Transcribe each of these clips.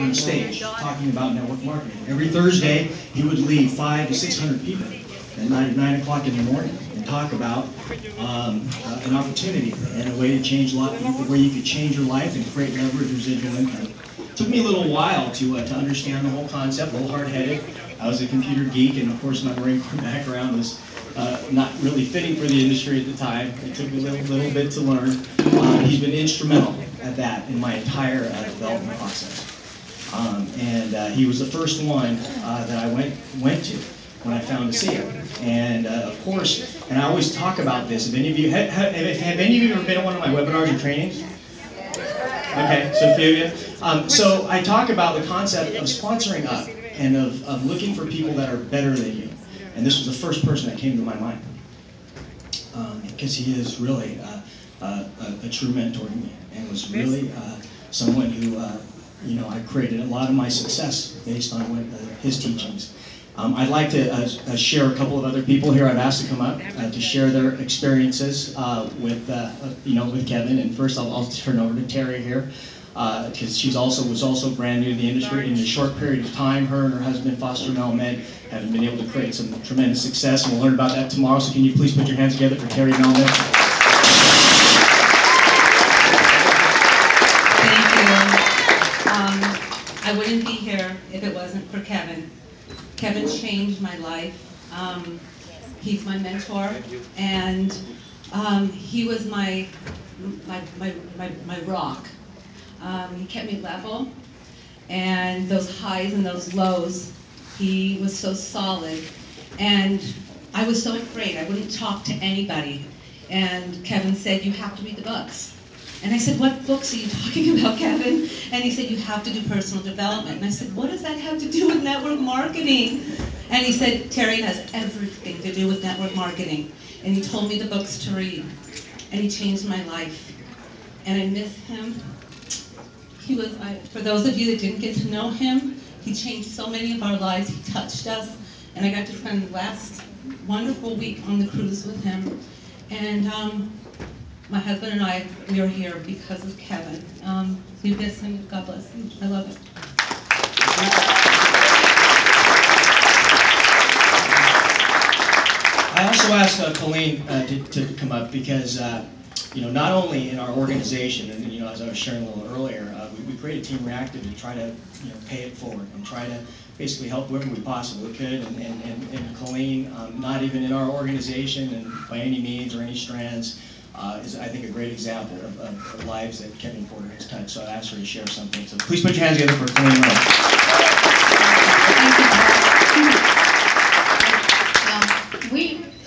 on stage talking about network marketing. Every Thursday, he would lead 500 to 600 people at 9 o'clock in the morning and talk about an opportunity and a way to change where you could change your life and create leverage residual income. It took me a little while to understand the whole concept, a little hard-headed. I was a computer geek, and of course my Marine Corps background was not really fitting for the industry at the time. It took me a little bit to learn. He's been instrumental at that in my entire development process. He was the first one that I went to when I found a CEO. And of course, and I always talk about this. Have any of you have any of you ever been at one of my webinars or trainings? Okay, so a few of you. So I talk about the concept of sponsoring up and of looking for people that are better than you. And this was the first person that came to my mind because he is really a true mentor to me, and was really someone who I created a lot of my success based on his teachings. I'd like to share a couple of other people here I've asked to come up to share their experiences with Kevin. And first I'll turn over to Terry here because she was also brand new to the industry. In a short period of time, her and her husband, Foster Melmed, have been able to create some tremendous success, and we'll learn about that tomorrow. So can you please put your hands together for Terry Melmed? Thank you. I wouldn't be here if it wasn't for Kevin. Kevin changed my life. He's my mentor, and he was my rock. He kept me level, and those highs and those lows, he was so solid. And I was so afraid. I wouldn't talk to anybody. And Kevin said, "You have to read the books." And I said, "What books are you talking about, Kevin?" And he said, "You have to do personal development." And I said, "What does that have to do with network marketing?" And he said, "Terry, it has everything to do with network marketing." And he told me the books to read. And he changed my life. And I miss him. He was, for those of you that didn't get to know him, he changed so many of our lives. He touched us. And I got to spend the last wonderful week on the cruise with him. And my husband and I, we are here because of Kevin. We miss him. God bless him. I love it. I also asked Colleen to come up because not only in our organization, and as I was sharing a little earlier, we created Team Reactive to try to pay it forward and try to basically help whoever we possibly could. And Colleen, not even in our organization and by any means or any strands, is, I think, a great example of lives that Kevin Porter has touched. So I asked her to share something. So please put your hands together for Colleen Rowe.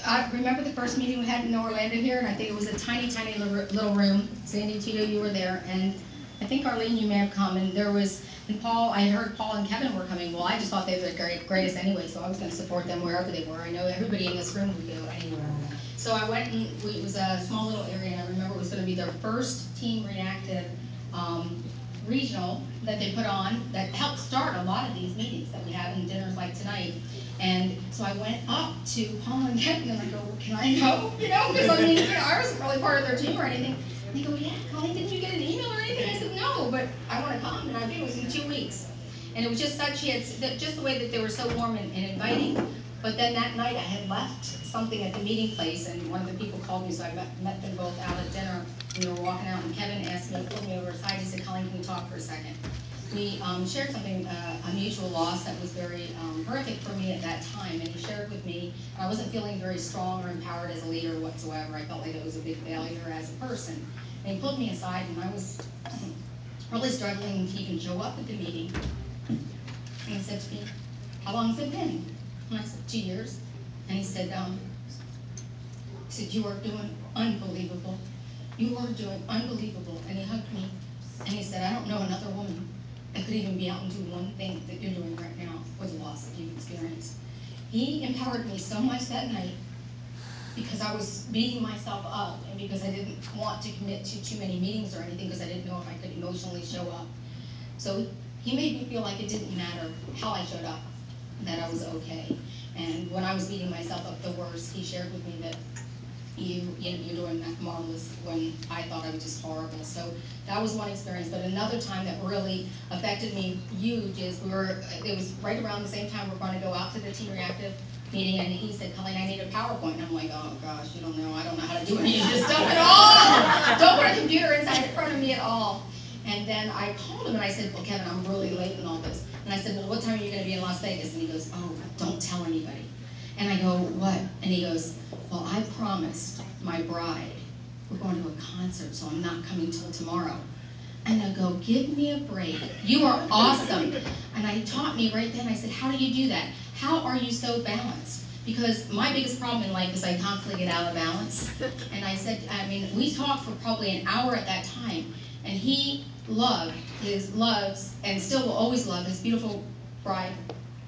I remember the first meeting we had in Orlando here, and I think it was a tiny, tiny little room. Sandy, Tito, you were there, and I think Arlene, you may have come, and Paul, I heard Paul and Kevin were coming. Well, I just thought they were the greatest anyway, so I was going to support them wherever they were. I know everybody in this room would go anywhere. So I went, and it was a small little area, and I remember it was going to be their first Team Reactive regional that they put on that helped start a lot of these meetings that we have in dinners like tonight. And so I went up to Paul and Kevin and I go, "Well, can I go?" Because I mean, I wasn't really part of their team or anything. And they go, "Yeah, Colleen, didn't you get an email or anything?" I said, "No, but I want to come." And I think it was in 2 weeks. And it was just such, just the way that they were so warm and inviting. But then that night I had left something at the meeting place, and one of the people called me, so I met them both out at dinner. We were walking out, and Kevin asked me, pulled me over aside. He said, "Colleen, can we talk for a second?" We shared something, a mutual loss that was very horrific for me at that time, and he shared with me, I wasn't feeling very strong or empowered as a leader whatsoever. I felt like it was a big failure as a person. And he pulled me aside, and I was really struggling to even show up at the meeting. And he said to me, "How long has it been?" And I said, 2 years. And he said, "You are doing unbelievable. You are doing unbelievable." And he hugged me, and he said, "I don't know another woman that could even be out and do one thing that you're doing right now with the loss that you've experienced." He empowered me so much that night because I was beating myself up and because I didn't want to commit to too many meetings or anything because I didn't know if I could emotionally show up. So he made me feel like it didn't matter how I showed up, that I was okay. And when I was beating myself up the worst, he shared with me that you're doing marvelous when I thought I was just horrible. So that was one experience. But another time that really affected me huge is it was right around the same time we're going to go out to the Team Reactive meeting, and he said, Colleen, I need a PowerPoint. And I'm like, oh gosh, you don't know, I don't know how to do any of this stuff at all. Don't put a computer inside in front of me at all. And then I called him and I said, well, Kevin, I'm really late in all this. And I said, well, what time are you going to be in Las Vegas? And he goes, oh, don't tell anybody. And I go, what? And he goes, well, I promised my bride we're going to a concert, so I'm not coming till tomorrow. And I go, give me a break. You are awesome. And he taught me right then. I said, how do you do that? How are you so balanced? Because my biggest problem in life is I constantly get out of balance. And I said, I mean, we talked for probably an hour at that time. And he loves, and still will always love his beautiful bride,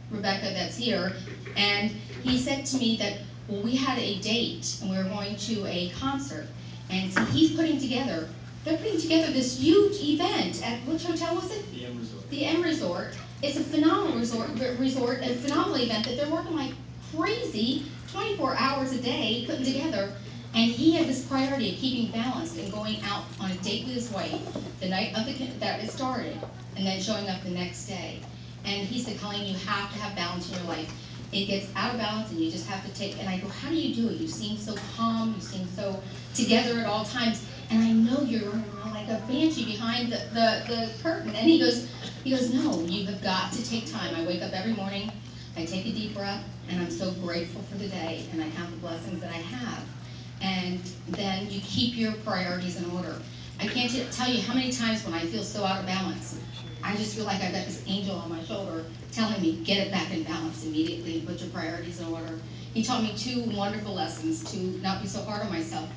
Rebecca, that's here. And he said to me that, well, we had a date and we were going to a concert. And so they're putting together this huge event at, which hotel was it? The M Resort. The M Resort. It's a phenomenal resort, a phenomenal event that they're working like crazy, 24 hours a day putting together. And he had this priority of keeping balanced and going out on a date with his wife the night of that it started, and then showing up the next day. And he said, Colleen, you have to have balance in your life. It gets out of balance and you just have to take, and I go, how do you do it? You seem so calm, you seem so together at all times. And I know you're running around like a banshee behind the curtain. And he goes, no, you have got to take time. I wake up every morning, I take a deep breath, and I'm so grateful for the day, and I count the blessings that I have. And then you keep your priorities in order. I can't tell you how many times when I feel so out of balance, I just feel like I've got this angel on my shoulder telling me, get it back in balance immediately and put your priorities in order. He taught me two wonderful lessons: to not be so hard on myself,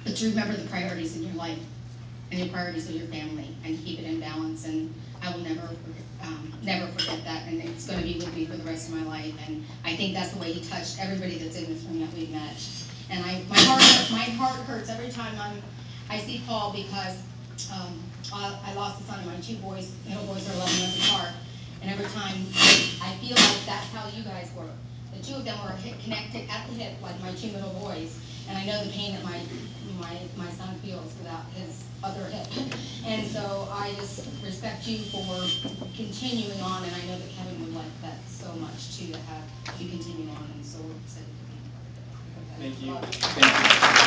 but to remember the priorities in your life and your priorities of your family, and keep it in balance. And I will never forget that, and it's going to be with me for the rest of my life. And I think that's the way he touched everybody that's in this room that we've met. And my heart hurts every time I see Paul, because I lost a son, and my two boys, middle boys, are 11 years apart. And every time I feel like that's how you guys were. The two of them were connected at the hip, like my two middle boys. And I know the pain that my son feels without his other hip. And so I just respect you for continuing on, and I know that Kevin would like that so much too, to have you continue on, and so we're excited to be part of it. Thank you.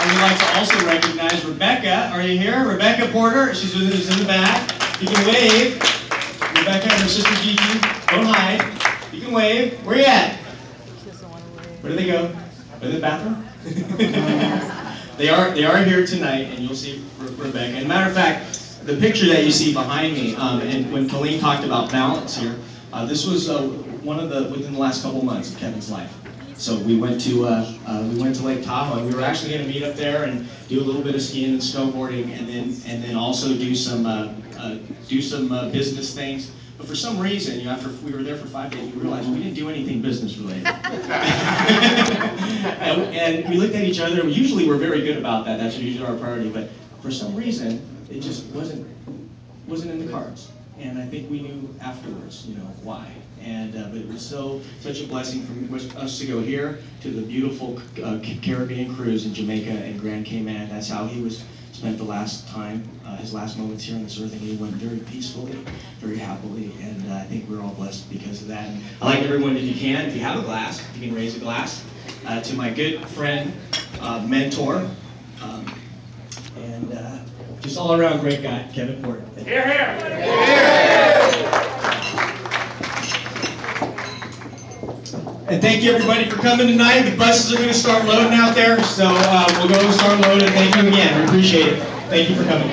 I would like to also recognize Rebecca. Are you here? Rebecca Porter. She's in the back. You can wave. Rebecca and her sister Gigi. Don't hide. You can wave. Where you at? Where do they go? In the bathroom? They are here tonight, and you'll see Rebecca. And matter of fact, the picture that you see behind me, and when Colleen talked about balance here, this was within the last couple months of Kevin's life. So we went to Lake Tahoe, and we were actually going to meet up there and do a little bit of skiing and snowboarding, and then also do some business things. But for some reason, after we were there for 5 days, we realized we didn't do anything business related. and we looked at each other. Usually we're very good about that. That's usually our priority. But for some reason, it just wasn't in the cards. And I think we knew afterwards, why. And but it was such a blessing for us to go here to the beautiful Caribbean cruise in Jamaica and Grand Cayman. That's how he spent the last time, his last moments here on this earth, and he went very peacefully, very happily, and I think we're all blessed because of that. And I'd like everyone, if you have a glass, you can raise a glass to my good friend, mentor, and just all around great guy, Kevin Porter. Here, here. And thank you everybody for coming tonight. The buses are going to start loading out there, so we'll go and start loading. Thank you again. We appreciate it. Thank you for coming.